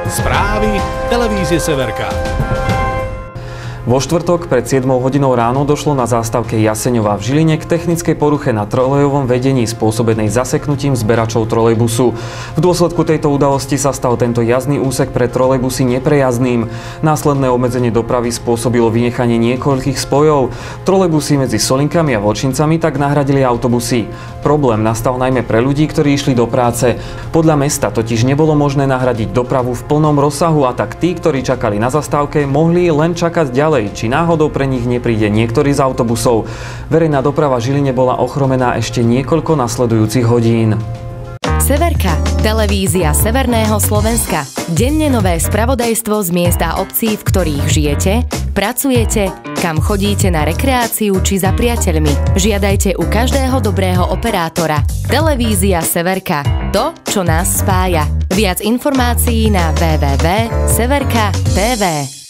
Správy televízie Severka. Vo štvrtok pred 7 hodinou ráno došlo na zástavke Jaseňova v Žiline k technickej poruche na trolejovom vedení spôsobenej zaseknutím zberačov trolejbusu. V dôsledku tejto udalosti sa stal tento jazdný úsek pre trolejbusy neprejazdným. Následné obmedzenie dopravy spôsobilo vynechanie niekoľkých spojov. Trolejbusy medzi Solinkami a Vočincami tak nahradili autobusy. Problém nastal najmä pre ľudí, ktorí išli do práce. Podľa mesta totiž nebolo možné nahradiť dopravu v plnom rozsahu a tak tí, ktorí čakali na zastávke, mohli len čakať ďalej, či náhodou pre nich nepríde niektorý z autobusov. Verejná doprava v Žiline bola ochromená ešte niekoľko nasledujúcich hodín. Severka, televízia Severného Slovenska. Denne nové spravodajstvo z miesta obcí, v ktorých žijete, pracujete, kam chodíte na rekreáciu či za priateľmi. Žiadajte u každého dobrého operátora. Televízia Severka. To, čo nás spája. Viac informácií na www.severka.tv.